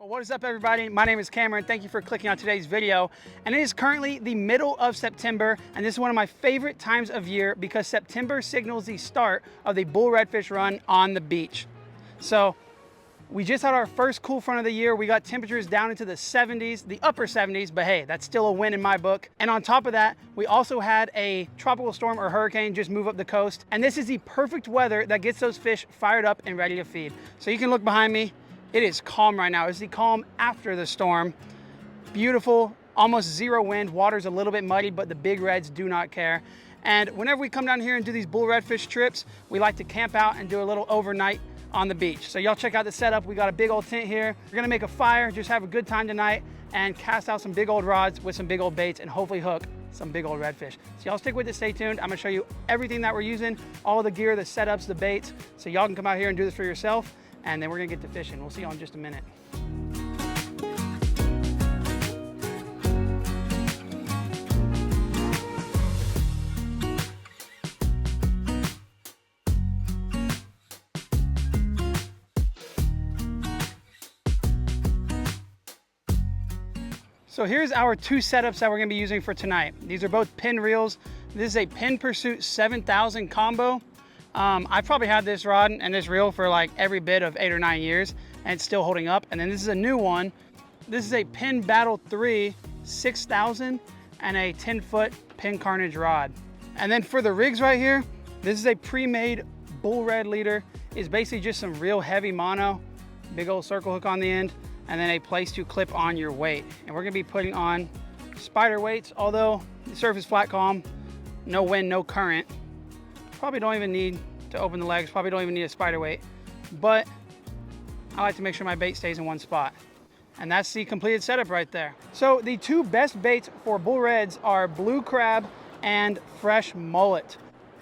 Well, what is up, everybody? My name is Cameron. Thank you for clicking on today's video. And it is currently the middle of September, and this is one of my favorite times of year because September signals the start of the bull redfish run on the beach. So we just had our first cool front of the year. We got temperatures down into the 70s, the upper 70s, but hey, that's still a win in my book. And on top of that, we also had a tropical storm or hurricane just move up the coast. And this is the perfect weather that gets those fish fired up and ready to feed. So you can look behind me. It is calm right now. It's the calm after the storm. Beautiful, almost zero wind. Water's a little bit muddy, but the big reds do not care. And whenever we come down here and do these bull redfish trips, we like to camp out and do a little overnight on the beach. So y'all check out the setup. We got a big old tent here. We're gonna make a fire, just have a good time tonight, and cast out some big old rods with some big old baits and hopefully hook some big old redfish. So y'all stick with it, stay tuned. I'm gonna show you everything that we're using, all the gear, the setups, the baits, so y'all can come out here and do this for yourself, and then we're gonna get to fishing. We'll see y'all in just a minute. So here's our two setups that we're gonna be using for tonight. These are both pin reels. This is a Pin Pursuit 7000 combo. I've probably had this rod and this reel for like every bit of 8 or 9 years, and it's still holding up. And then this is a new one. This is a Pin Battle 3 6000 and a 10-foot Pin Carnage rod. And then for the rigs right here, this is a pre-made bull red leader. It's basically just some real heavy mono, big old circle hook on the end, and then a place to clip on your weight. And we're gonna be putting on spider weights, although the surface flat calm, no wind, no current. Probably don't even need to open the legs, probably don't even need a spider weight, but I like to make sure my bait stays in one spot. And that's the completed setup right there. So the two best baits for bull reds are blue crab and fresh mullet.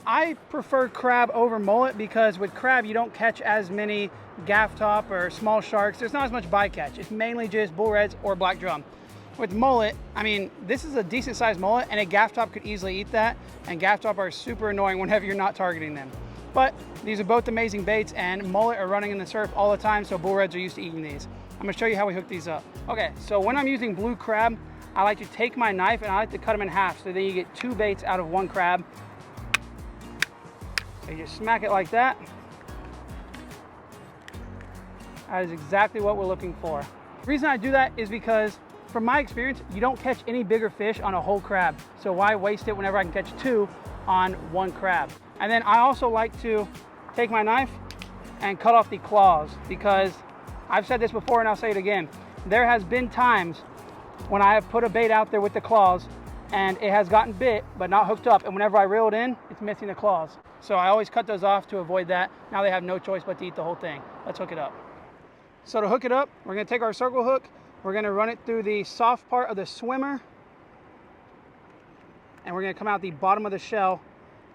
I prefer crab over mullet because with crab, you don't catch as many gaff top or small sharks. There's not as much bycatch. It's mainly just bull reds or black drum. With mullet, I mean, this is a decent sized mullet and a gaff top could easily eat that. And gaff top are super annoying whenever you're not targeting them. But these are both amazing baits, and mullet are running in the surf all the time, so bull reds are used to eating these. I'm gonna show you how we hook these up. Okay, so when I'm using blue crab, I like to take my knife and I like to cut them in half so then you get two baits out of one crab. So you just smack it like that. That is exactly what we're looking for. The reason I do that is because from my experience, you don't catch any bigger fish on a whole crab. So why waste it whenever I can catch two on one crab? And then I also like to take my knife and cut off the claws, because I've said this before and I'll say it again. There has been times when I have put a bait out there with the claws and it has gotten bit but not hooked up, and whenever I reel it in, it's missing the claws. So I always cut those off to avoid that. Now they have no choice but to eat the whole thing. Let's hook it up. So to hook it up, we're gonna take our circle hook, we're gonna run it through the soft part of the swimmer, and we're gonna come out the bottom of the shell.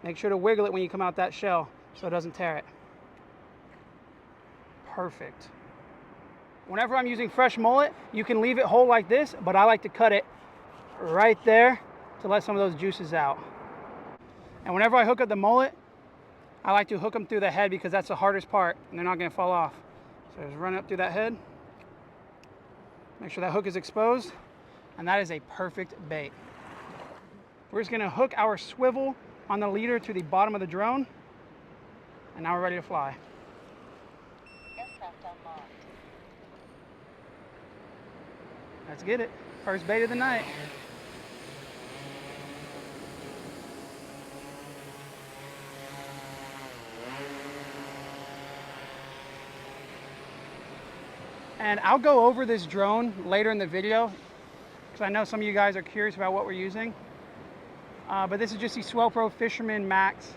Make sure to wiggle it when you come out that shell so it doesn't tear it. Perfect. Whenever I'm using fresh mullet, you can leave it whole like this, but I like to cut it right there to let some of those juices out. And whenever I hook up the mullet, I like to hook them through the head because that's the hardest part and they're not gonna fall off. So just run it up through that head. Make sure that hook is exposed, and that is a perfect bait. We're just gonna hook our swivel on the leader to the bottom of the drone, and now we're ready to fly. Aircraft unlocked. Let's get it. First bait of the night. And I'll go over this drone later in the video because I know some of you guys are curious about what we're using. But this is just the Swell Pro Fisherman Max.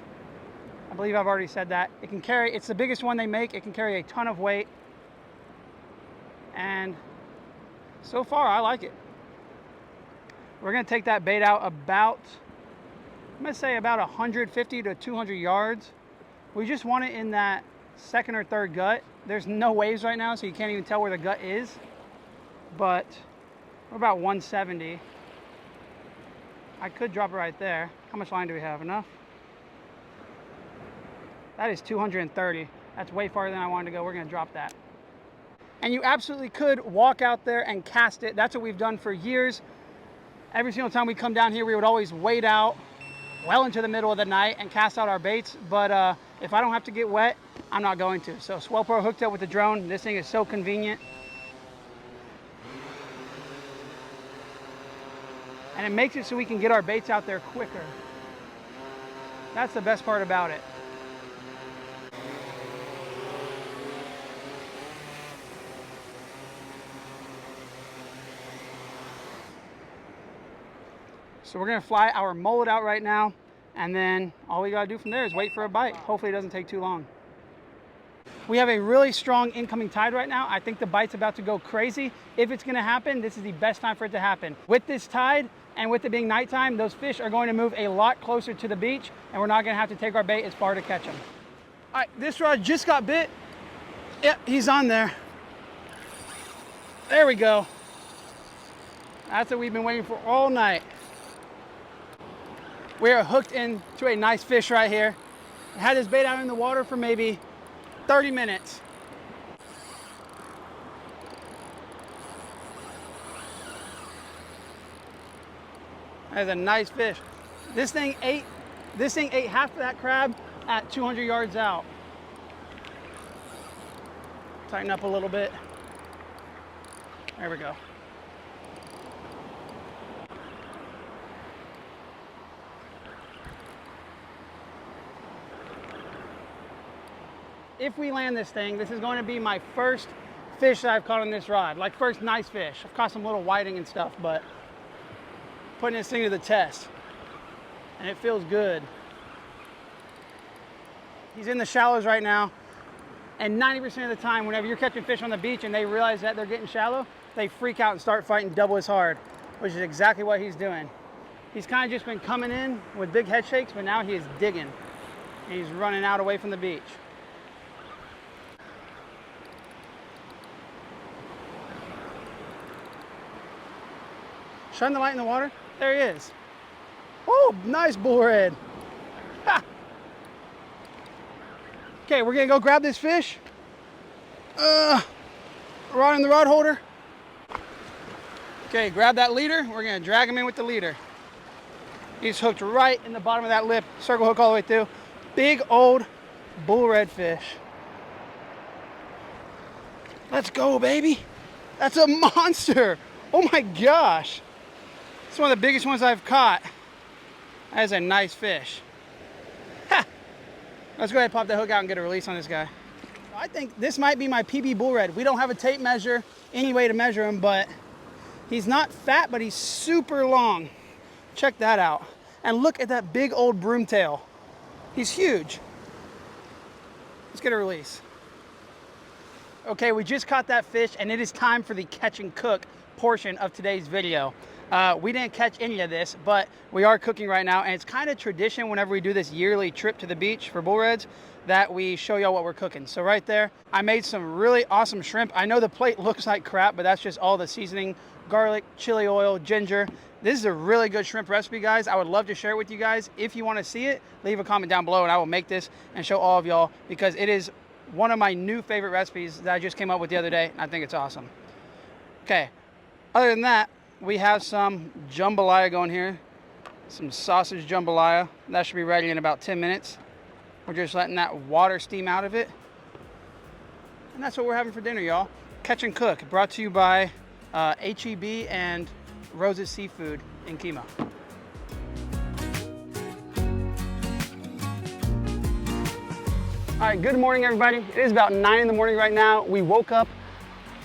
I believe I've already said that. It can carry, it's the biggest one they make. It can carry a ton of weight. And so far, I like it. We're gonna take that bait out about, I'm gonna say about 150 to 200 yards. We just want it in that second or third gut. There's no waves right now, so you can't even tell where the gut is. But we're about 170. I could drop it right there. How much line do we have? Enough? That is 230. That's way farther than I wanted to go. We're gonna drop that. And you absolutely could walk out there and cast it. That's what we've done for years. Every single time we come down here, we would always wade out well into the middle of the night and cast out our baits. But if I don't have to get wet, I'm not going to. So Swell Pro hooked up with the drone. This thing is so convenient. And it makes it so we can get our baits out there quicker. That's the best part about it. So we're gonna fly our mullet out right now, and then all we gotta do from there is wait for a bite. Hopefully it doesn't take too long. We have a really strong incoming tide right now. I think the bite's about to go crazy. If it's gonna happen, this is the best time for it to happen. With this tide and with it being nighttime, those fish are going to move a lot closer to the beach, and we're not gonna have to take our bait as far to catch them. All right, this rod just got bit. Yep, he's on there. There we go. That's what we've been waiting for all night. We are hooked into a nice fish right here. I had this bait out in the water for maybe 30 minutes. That is a nice fish. This thing ate half of that crab at 200 yards out. Tighten up a little bit. There we go. If we land this thing, this is going to be my first fish that I've caught on this rod. Like first nice fish. I've caught some little whiting and stuff, but putting this thing to the test. And it feels good. He's in the shallows right now. And 90% of the time, whenever you're catching fish on the beach and they realize that they're getting shallow, they freak out and start fighting double as hard, which is exactly what he's doing. He's kind of just been coming in with big head shakes, but now he is digging. And he's running out away from the beach. Shine the light in the water. There he is. Oh, nice bull red. Ha! Okay, we're gonna go grab this fish. Rod in the rod holder. Okay, grab that leader. We're gonna drag him in with the leader. He's hooked right in the bottom of that lip. Circle hook all the way through. Big old bull redfish. Let's go, baby. That's a monster. Oh my gosh. It's one of the biggest ones I've caught. That is a nice fish. Ha! Let's go ahead and pop that hook out and get a release on this guy. I think this might be my PB bull red. We don't have a tape measure, any way to measure him, but he's not fat, but he's super long. Check that out. And look at that big old broomtail. He's huge. Let's get a release. Okay, we just caught that fish, and it is time for the catch and cook portion of today's video. We didn't catch any of this, but we are cooking right now, and it's kind of tradition whenever we do this yearly trip to the beach for bull reds that we show y'all what we're cooking. So right there, I made some really awesome shrimp. I know the plate looks like crap, but that's just all the seasoning, garlic, chili oil, ginger. This is a really good shrimp recipe, guys. I would love to share it with you guys. If you want to see it, leave a comment down below, and I will make this and show all of y'all, because it is one of my new favorite recipes that I just came up with the other day, and I think it's awesome. Okay, other than that, we have some jambalaya going here, some sausage jambalaya. That should be ready in about 10 minutes. We're just letting that water steam out of it. And that's what we're having for dinner, y'all. Catch and Cook, brought to you by HEB and Rose's Seafood in Kemah. All right, good morning, everybody. It is about 9 in the morning right now. We woke up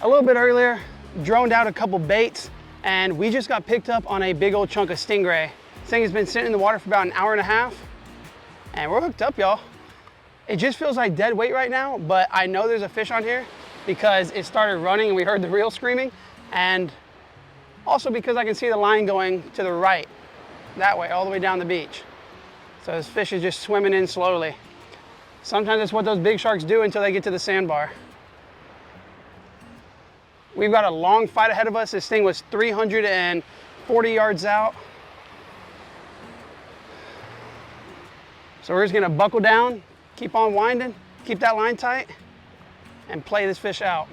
a little bit earlier, droned out a couple baits, and we just got picked up on a big old chunk of stingray. This thing has been sitting in the water for about an hour and a half, and we're hooked up, y'all. It just feels like dead weight right now, but I know there's a fish on here because it started running and we heard the reel screaming, and also because I can see the line going to the right, that way, all the way down the beach. So this fish is just swimming in slowly. Sometimes that's what those big sharks do until they get to the sandbar. We've got a long fight ahead of us. This thing was 340 yards out. So we're just gonna buckle down, keep on winding, keep that line tight, and play this fish out.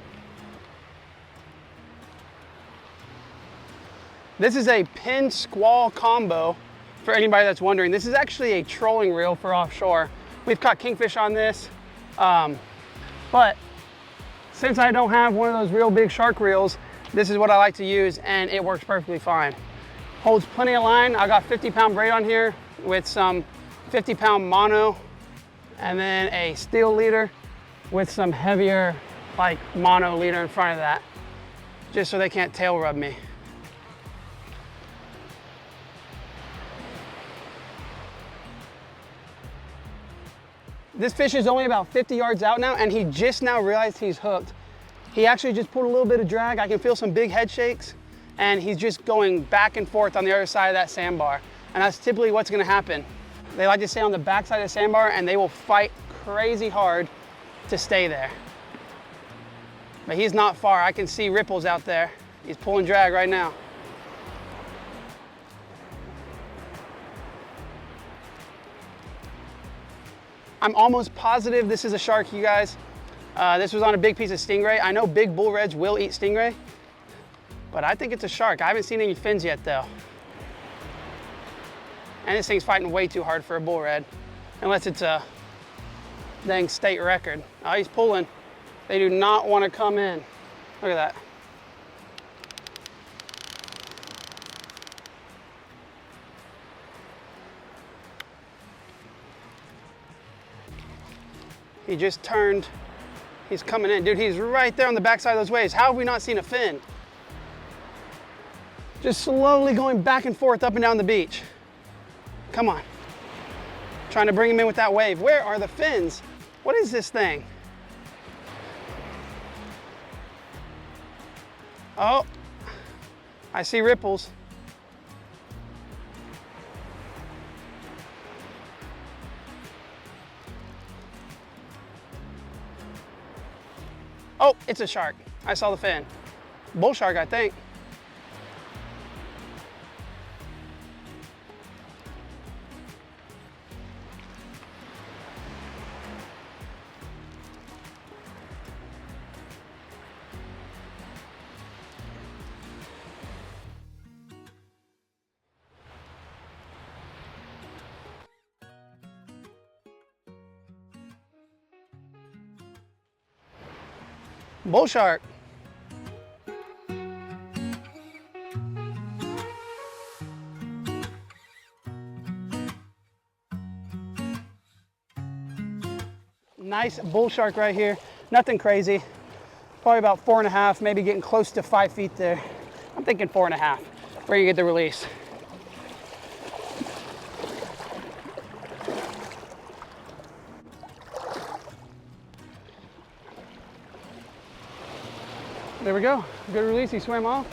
This is a pin squall combo for anybody that's wondering. This is actually a trolling reel for offshore. We've caught kingfish on this, but since I don't have one of those real big shark reels, this is what I like to use, and it works perfectly fine. Holds plenty of line. I got 50-pound braid on here with some 50-pound mono, and then a steel leader with some heavier like mono leader in front of that, just so they can't tail rub me. This fish is only about 50 yards out now, and he just now realized he's hooked. He actually just pulled a little bit of drag. I can feel some big head shakes, and he's just going back and forth on the other side of that sandbar. And that's typically what's gonna happen. They like to stay on the back side of the sandbar, and they will fight crazy hard to stay there. But he's not far. I can see ripples out there. He's pulling drag right now. I'm almost positive this is a shark, you guys. This was on a big piece of stingray. I know big bull reds will eat stingray, but I think it's a shark. I haven't seen any fins yet though. And this thing's fighting way too hard for a bull red, unless it's a dang state record. Oh, he's pulling. They do not want to come in. Look at that. He just turned. He's coming in. Dude, he's right there on the backside of those waves. How have we not seen a fin? Just slowly going back and forth up and down the beach. Come on. Trying to bring him in with that wave. Where are the fins? What is this thing? Oh, I see ripples. Oh, it's a shark. I saw the fin. Bull shark, I think. Bull shark. Nice bull shark right here. Nothing crazy. Probably about 4.5, maybe getting close to 5 feet there. I'm thinking 4.5. We're gonna get the release. There we go, good release, he swam off.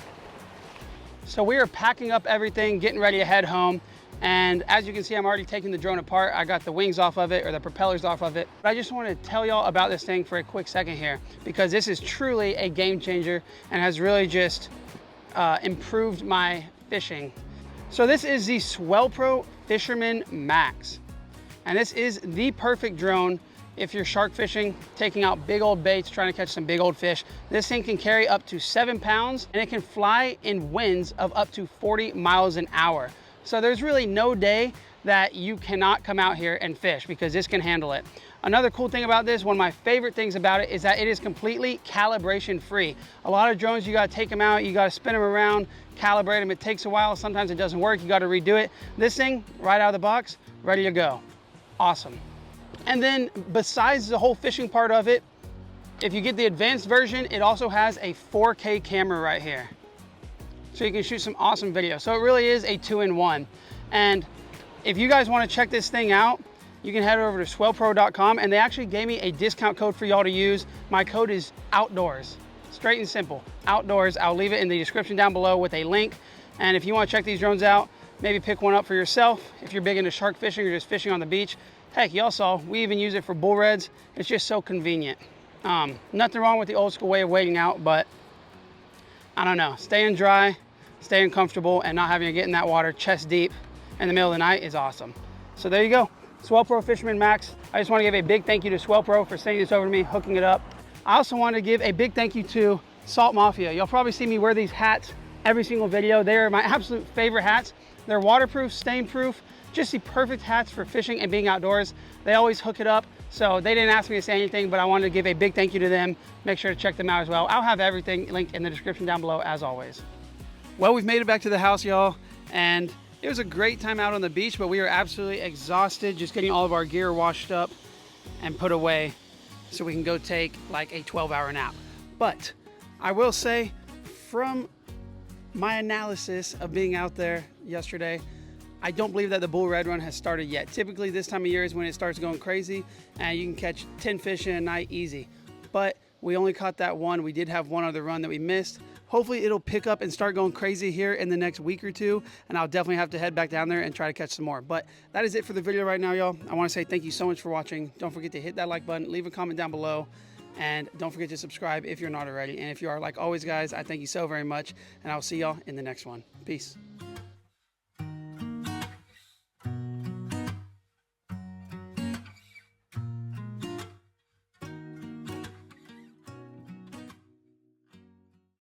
So we are packing up everything, getting ready to head home. And as you can see, I'm already taking the drone apart. I got the wings off of it, or the propellers off of it. But I just wanted to tell y'all about this thing for a quick second here, because this is truly a game changer and has really just improved my fishing. So this is the SwellPro Fisherman Max. And this is the perfect drone if you're shark fishing, taking out big old baits, trying to catch some big old fish. This thing can carry up to 7 pounds, and it can fly in winds of up to 40 miles an hour. So there's really no day that you cannot come out here and fish, because this can handle it. Another cool thing about this, one of my favorite things about it, is that it is completely calibration free. A lot of drones, you gotta take them out, you gotta spin them around, calibrate them. It takes a while, sometimes it doesn't work, you gotta redo it. This thing, right out of the box, ready to go. Awesome. And then besides the whole fishing part of it, if you get the advanced version, it also has a 4K camera right here. So you can shoot some awesome video. So it really is a 2-in-1. And if you guys want to check this thing out, you can head over to swellpro.com, and they actually gave me a discount code for y'all to use. My code is OUTDOORS. Straight and simple, OUTDOORS. I'll leave it in the description down below with a link. And if you want to check these drones out, maybe pick one up for yourself. If you're big into shark fishing or just fishing on the beach, heck, y'all saw, we even use it for bull reds. It's just so convenient. Nothing wrong with the old school way of waiting out, but I don't know, staying dry, staying comfortable, and not having to get in that water chest deep in the middle of the night is awesome. So there you go, SwellPro Fisherman Max. I just want to give a big thank you to SwellPro for sending this over to me, hooking it up. I also want to give a big thank you to Salt Mafia. You'll probably see me wear these hats every single video. They are my absolute favorite hats. They're waterproof, stain proof, just the perfect hats for fishing and being outdoors. They always hook it up. So they didn't ask me to say anything, but I wanted to give a big thank you to them. Make sure to check them out as well. I'll have everything linked in the description down below as always. Well, we've made it back to the house, y'all, and it was a great time out on the beach, but we are absolutely exhausted just getting all of our gear washed up and put away so we can go take like a 12-hour nap. But I will say, from my analysis of being out there yesterday, I don't believe that the bull red run has started yet. Typically this time of year is when it starts going crazy and you can catch 10 fish in a night easy. But we only caught that one. We did have one other run that we missed. Hopefully it'll pick up and start going crazy here in the next week or two, and I'll definitely have to head back down there and try to catch some more. But that is it for the video right now, y'all. I want to say thank you so much for watching. Don't forget to hit that like button, leave a comment down below, and don't forget to subscribe if you're not already. And if you are, like always, guys, I thank you so very much, and I'll see y'all in the next one. Peace.